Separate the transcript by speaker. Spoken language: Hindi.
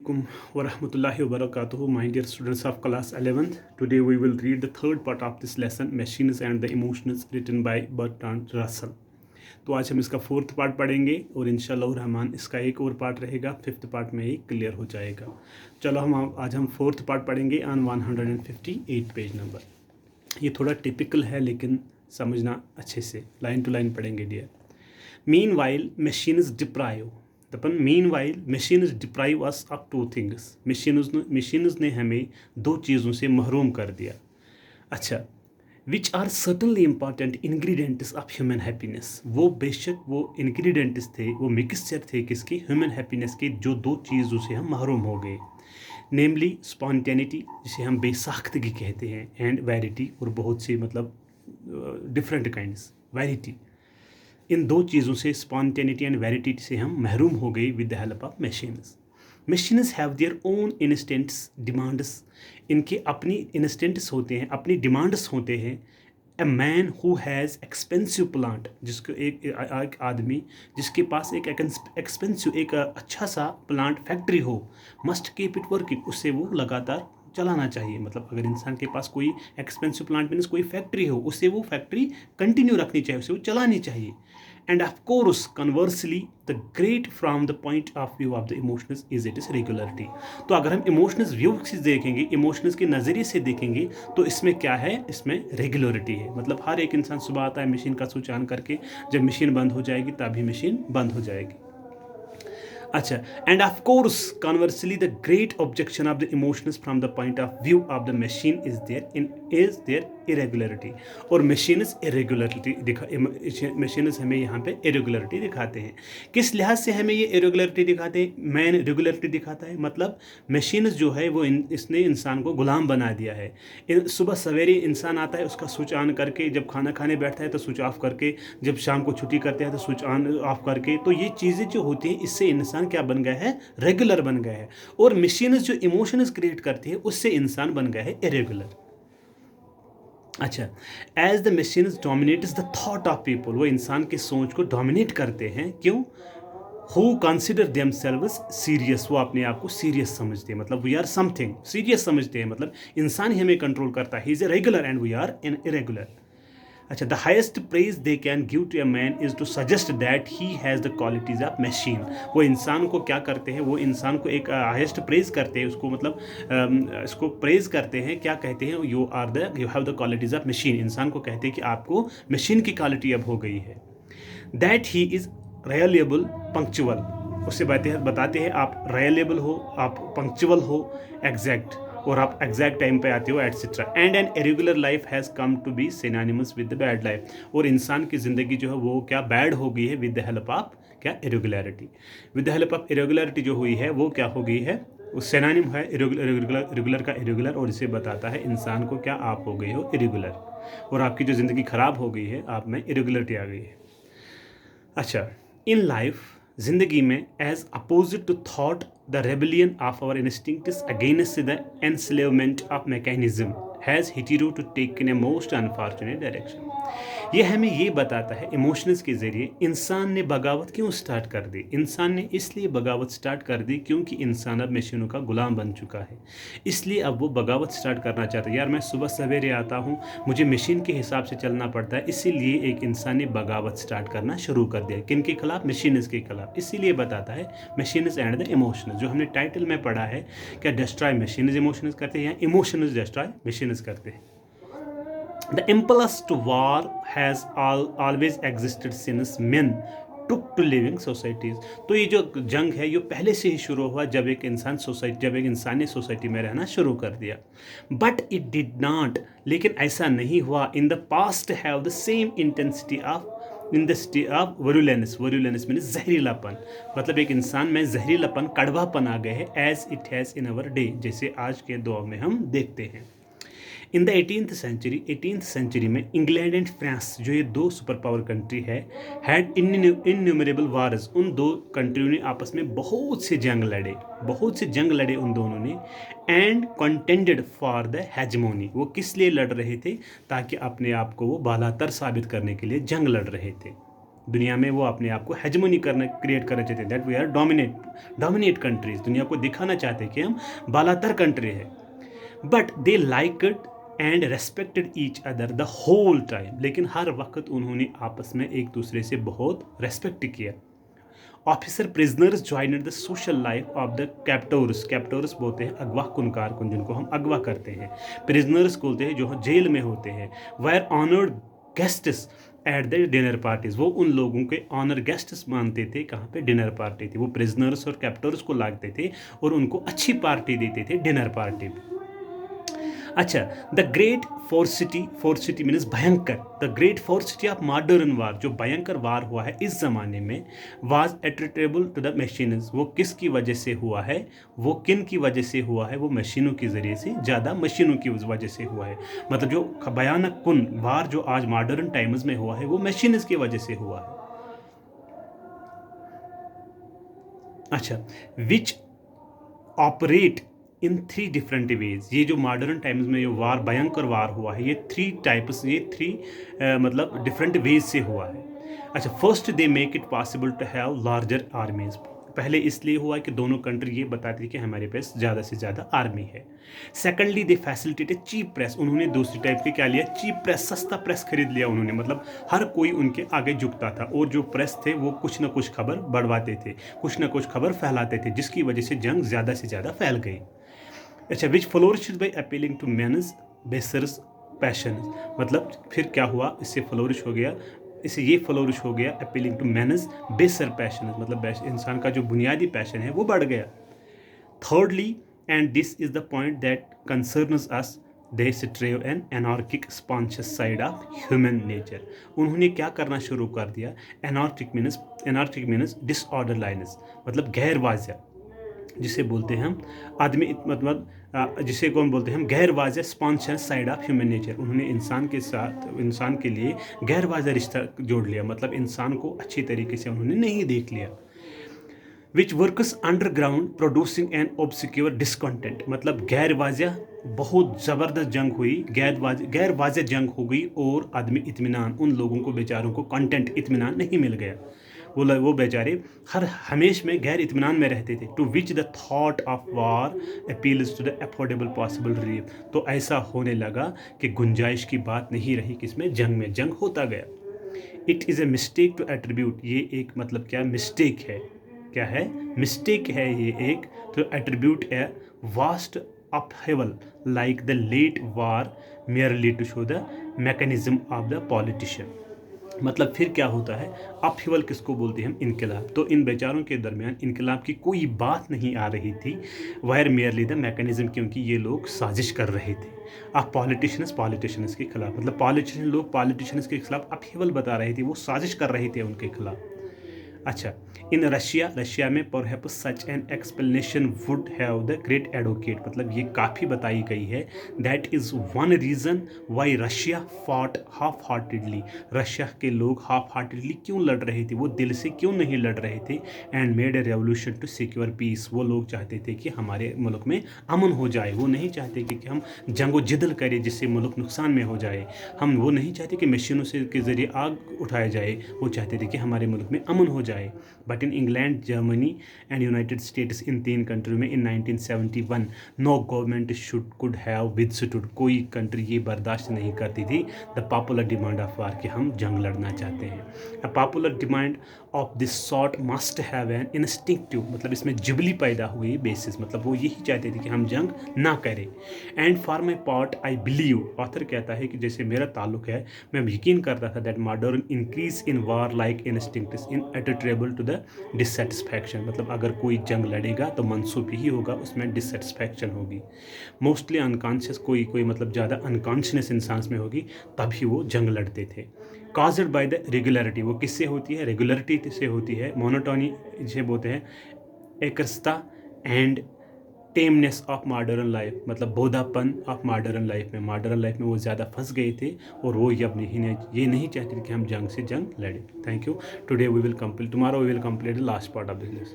Speaker 1: Assalamualaikum warahmatullahi wabarakatuh, my dear students of class 11th. Today we will read the third part of this lesson, Machines and the Emotions, written by Bertrand Russell. तो आज हम इसका फोर्थ पार्ट पढ़ेंगे और इंशाअल्लाह रहमान इसका एक और पार्ट रहेगा, फिफ्थ पार्ट में ही क्लियर हो जाएगा। चलो आज हम फोर्थ पार्ट पढ़ेंगे ऑन 158 पेज नंबर। ये थोड़ा टिपिकल है लेकिन समझना अच्छे से, लाइन टू लाइन पढ़ेंगे डियर। मीनवाइल machines deprive दपन meanwhile machines deprive us of two things। machines ने हमें दो चीज़ों से महरूम कर दिया। अच्छा, which are certainly important ingredients of human happiness. वो बेशक वो इंग्रीडियंट्स थे, वो मिक्सचर थे किसकी, ह्यूमन हैप्पीनेस के, जो दो चीज़ों से हम महरूम हो गए। नेमली स्पॉन्टेनिटी, जिसे हम बेसाख्तगी कहते हैं, एंड वैरिटी, और बहुत सी मतलब डिफरेंट काइंड्स वैरिटी। इन दो चीज़ों से, स्पॉन्टेनिटी एंड वैरिटी से हम महरूम हो गए with the help of machines. Machines have their own instants demands. इनके अपनी इंस्टेंट्स होते हैं, अपनी डिमांड्स होते हैं। A man who has expensive plant, जिसको एक आदमी जिसके पास एक एक्सपेंसिव एक अच्छा सा प्लांट फैक्ट्री हो, मस्ट कीप इट वर्किंग, उससे वो लगातार चलाना चाहिए। मतलब अगर इंसान के पास कोई एक्सपेंसिव प्लांट मीन्स कोई फैक्ट्री हो, उससे वो फैक्ट्री कंटिन्यू रखनी चाहिए, उसे वो चलानी चाहिए। And of course conversely the great from the point of view of the emotions is it is regularity. तो अगर हम इमोशंस व्यू से देखेंगे, इमोशंस के नज़रिए से देखेंगे, तो इसमें क्या है, इसमें रेगुलरिटी है। मतलब हर एक इंसान सुबह आता है मशीन का स्विच ऑन करके, जब मशीन बंद हो जाएगी तभी मशीन बंद हो जाएगी। अच्छा, and of course conversely the great objection of the emotions from the point of view of the machine is their irregularity. और मशीन्स इरेगुलरिटी मशीन्स हमें यहाँ पे इरेगुलरिटी दिखाते हैं। किस लिहाज से हमें ये इरेगुलरिटी दिखाते हैं? मैन रेगुलरिटी दिखाता है, मतलब मशीन्स जो है वो इसने इंसान को गुलाम बना दिया है। सुबह सवेरे इंसान आता है, उसका स्विच ऑन करके, जब खाना खाने बैठता है तो स्विच ऑफ करके, जब शाम को छुट्टी करते हैं तो स्विच ऑन ऑफ करके। तो ये चीज़ें जो होती हैं, इससे इंसान क्या बन गया है, रेगुलर बन गया है। और मशीन्स जो इमोशंस क्रिएट करती है, उससे इंसान बन गया है इरेगुलर। अच्छा, as the machines dominates the thought of people, वो इंसान की सोच को डोमिनेट करते हैं। क्यों? हु कंसिडर देमसेल्व्स सीरियस, वो अपने आप को सीरियस समझते हैं, मतलब वी आर समथिंग सीरियस समझते हैं, मतलब इंसान ही हमें कंट्रोल करता है। He is a regular and we are in irregular. अच्छा, the highest praise they can give to a man is to suggest that he has the qualities of machine. वो इंसान को क्या करते हैं, वो इंसान को एक हाइस्ट प्रेज करते हैं, उसको मतलब इसको प्रेज करते हैं, क्या कहते हैं, you have the qualities of machine. इंसान को कहते हैं कि आपको मशीन की क्वालिटी अब हो गई है। That he is reliable punctual, उससे बताते हैं आप रिलायबल हो, आप पंक्चुअल हो, एग्जैक्ट, और आप एग्जैक्ट टाइम पे आते हो, etcetera. And an irregular life has come to be synonymous with the bad life. और इंसान की ज़िंदगी जो है वो क्या बैड हो गई है विद द हेल्प ऑफ क्या, irregularity. With the help of irregularity जो हुई है वो क्या हो गई है, उस सिनोनिम है रेगुलर का इरेगुलर, और इसे बताता है इंसान को क्या, आप हो गए हो इरेगुलर, और आपकी जो ज़िंदगी ख़राब हो गई है, आप में इरेगुलरिटी आ गई है। अच्छा, इन लाइफ, जिंदगी में, as opposite to thought the rebellion of our instincts against the enslavement of mechanism has hitherto take in a most unfortunate direction. ये हमें ये बताता है इमोशंस के ज़रिए इंसान ने बगावत क्यों स्टार्ट कर दी। इंसान ने इसलिए बगावत स्टार्ट कर दी क्योंकि इंसान अब मशीनों का गुलाम बन चुका है, इसलिए अब वो बगावत स्टार्ट करना चाहता है। यार मैं सुबह सवेरे आता हूँ, मुझे मशीन के हिसाब से चलना पड़ता है, इसीलिए एक इंसान ने बगावत स्टार्ट करना शुरू कर दिया। किन के खिलाफ? मशीन्स के खिलाफ। इसीलिए बताता है मशीन्स एंड द इमोशंस, जो हमने टाइटल में पढ़ा है, क्या डिस्ट्रॉय मशीन्स इमोशंस करते हैं या इमोशंस डिस्ट्रॉय मशीन्स करते हैं। The impulse to war has always existed since men took to living societies। तो ये जो जंग है ये पहले से ही शुरू हुआ जब एक इंसान ने सोसाइटी में रहना शुरू कर दिया। बट इट डिड नॉट, लेकिन ऐसा नहीं हुआ, in the past have the same intensity of virulence means जहरीलापन, मतलब एक इंसान में जहरीलापन, कड़वापन आ गए है, as it has in our day, जैसे आज के दौर में हम देखते हैं। इन द 18th सेंचुरी में इंग्लैंड एंड फ्रांस, जो ये दो सुपर पावर कंट्री है, हैड इन्यूमरेबल वार्स, उन दो कंट्रियों ने आपस में बहुत से जंग लड़े उन दोनों ने। एंड कंटेंडेड फॉर द हेजमोनी, वो किस लिए लड़ रहे थे? ताकि अपने आप को वो बालातर साबित करने के लिए जंग लड़ रहे थे। दुनिया में वो अपने आप को हेजमोनी क्रिएट करना चाहते हैं, that we are dominate countries, दुनिया को दिखाना चाहते हैं कि हम बालातर कंट्री है। But they like it and respected each other the whole time, लेकिन हर वक्त उन्होंने आपस में एक दूसरे से बहुत रेस्पेक्ट किया। Officer prisoners joined the social life of the captors बोलते हैं अगवा कुन जिनको हम अगवा करते हैं। प्रिजनर्स बोलते हैं जो जेल में होते हैं। Were honoured guests at the dinner parties, वो उन लोगों के ऑनर गेस्ट्स मानते थे, कहाँ पे डिनर पार्टी थी। वो प्रिजनर्स और कैप्टर्स को लागते थे और उनको अच्छी पार्टी देते थे डिनर पार्टी। अच्छा, द ग्रेट फोर्सिटी मीन्स भयंकर, the great ferocity of modern war, जो भयंकर वार हुआ है इस ज़माने में, was attributable to the machines, वो किसकी वजह से हुआ है, वो किन की वजह से हुआ है, वो मशीनों के ज़रिए से, ज़्यादा मशीनों की वजह से हुआ है। मतलब जो भयानक कुन वार जो आज मॉडर्न टाइम्स में हुआ है वो मशीन्स की वजह से हुआ है। अच्छा, विच ऑपरेट इन 3 डिफरेंट वेज, ये जो मॉडर्न टाइम्स में ये वार भयंकर वार हुआ है ये 3 टाइप्स, ये 3 मतलब डिफरेंट वेज से हुआ है। अच्छा, first they make it possible to have larger armies, पहले इसलिए हुआ कि दोनों कंट्री ये बताती कि हमारे पास ज़्यादा से ज़्यादा आर्मी है। Secondly they facilitated cheap press, उन्होंने दूसरी टाइप के क्या लिया, चीप प्रेस, सस्ता प्रेस खरीद लिया उन्होंने, मतलब हर कोई उनके आगे झुकता था और जो प्रेस थे वो कुछ ना कुछ खबर बढ़वाते थे, कुछ ना कुछ खबर फैलाते थे, जिसकी वजह से जंग ज़्यादा से ज़्यादा फैल गई। अच्छा, which flourished by appealing to men's basers passion, मतलब फिर क्या हुआ, इससे फ्लोरिश हो गया, इससे ये फ्लोरिश हो गया अपीलिंग टू मेन्स बेसर पैशन, मतलब इंसान का जो बुनियादी पैशन है वो बढ़ गया। Thirdly, and this is the point that concerns us, they starve an anarchic spontaneous side of human nature, उन्होंने क्या करना शुरू कर दिया, एनार्किक मीनस डिसऑर्डरलाइनेस, मतलब गैर वाज़िया, जिसे बोलते हैं हम आदमी, मतलब जिसे कौन बोलते हैं हम गैर वाज़िया स्पॉन्शियस साइड ऑफ ह्यूमन नेचर, उन्होंने इंसान के साथ, इंसान के लिए गैर वाज़िया रिश्ता जोड़ लिया, मतलब इंसान को अच्छी तरीके से उन्होंने नहीं देख लिया। Which works underground producing an obscure discontent, मतलब गैर वाज़िया बहुत ज़बरदस्त जंग हुई, गैर वाज़िया जंग हो गई और आदमी इत्मीनान, उन लोगों को बेचारों को कंटेंट इत्मीनान नहीं मिल गया, वो बेचारे हर हमेश में गैर इत्मीनान में रहते थे। To which the thought of war appeals to the affordable possible relief, तो ऐसा होने लगा कि गुंजाइश की बात नहीं रही कि इसमें जंग होता गया। It is a mistake to attribute, ये एक मतलब क्या मिस्टेक है, क्या है, मिस्टेक है ये एक, तो attribute a vast upheaval like the late war merely to show the mechanism of the politician, मतलब फिर क्या होता है, अपहिवल किसको बोलते हैं हम, इनकलाब, तो इन बेचारों के दरमियान इनकलाब की कोई बात नहीं आ रही थी, वायर मेयरली द मैकेनिज्म, क्योंकि ये लोग साजिश कर रहे थे। अब पॉलिटिशियंस के खिलाफ, मतलब पॉलिटिशियंस के खिलाफ अपहिवल बता रहे थे, वो साजिश कर रहे थे उनके खिलाफ। अच्छा, इन रशिया में perhaps such an explanation would have the great advocate, मतलब ये काफ़ी बताई गई है, that is one reason why Russia fought half heartedly, Russia के लोग हाफ हार्टेडली क्यों लड़ रहे थे, वो दिल से क्यों नहीं लड़ रहे थे, and made a revolution to secure peace, वो लोग चाहते थे कि हमारे मुल्क में अमन हो जाए, वो नहीं चाहते कि हम जंगो जिदल करें जिससे मुल्क नुकसान में हो जाए, हम वो नहीं चाहते कि मशीनों से के ज़रिए आग उठाया जाए, वो चाहते थे कि हमारे मुल्क में अमन हो जाए। But in England, Germany and United states, in 3 country में इन 1971 नो गवर्नमेंट कुड हैव विदस्टूड, कोई कंट्री ये बर्दाश्त नहीं करती थी the popular demand of war, कि हम जंग लड़ना चाहते हैं। A popular demand of this sort must have an instinctive, मतलब इसमें जिबली पैदा हुई बेसिस, मतलब वो यही चाहते थे कि हम जंग ना करें। And for my part I believe, author कहता है कि जैसे मेरा ताल्लुक है, मैं यकीन करता था that modern increase in war like instincts in attributable to the dissatisfaction, मतलब अगर कोई जंग लड़ेगा तो मनसूबी ही होगा, उसमें डिससेटिस्फैक्शन होगी, मोस्टली अनकॉन्शियस, कोई मतलब ज़्यादा अनकॉन्शियस इंसान में होगी, तभी वो जंग लड़ते थे। काज्ड बाय द रेगुलरिटी, वो किससे होती है, रेगुलरिटी से होती है, मोनोटोनी जिसे बोलते हैं, एकरसता एंड टेमनेस ऑफ मॉडर्न लाइफ, मतलब बोधापन ऑफ मॉडर्न लाइफ में वो ज़्यादा फंस गए थे और वो ये नहीं चाहते थे कि हम जंग से जंग लड़ें। Thank you. Tomorrow we will complete the last part of this.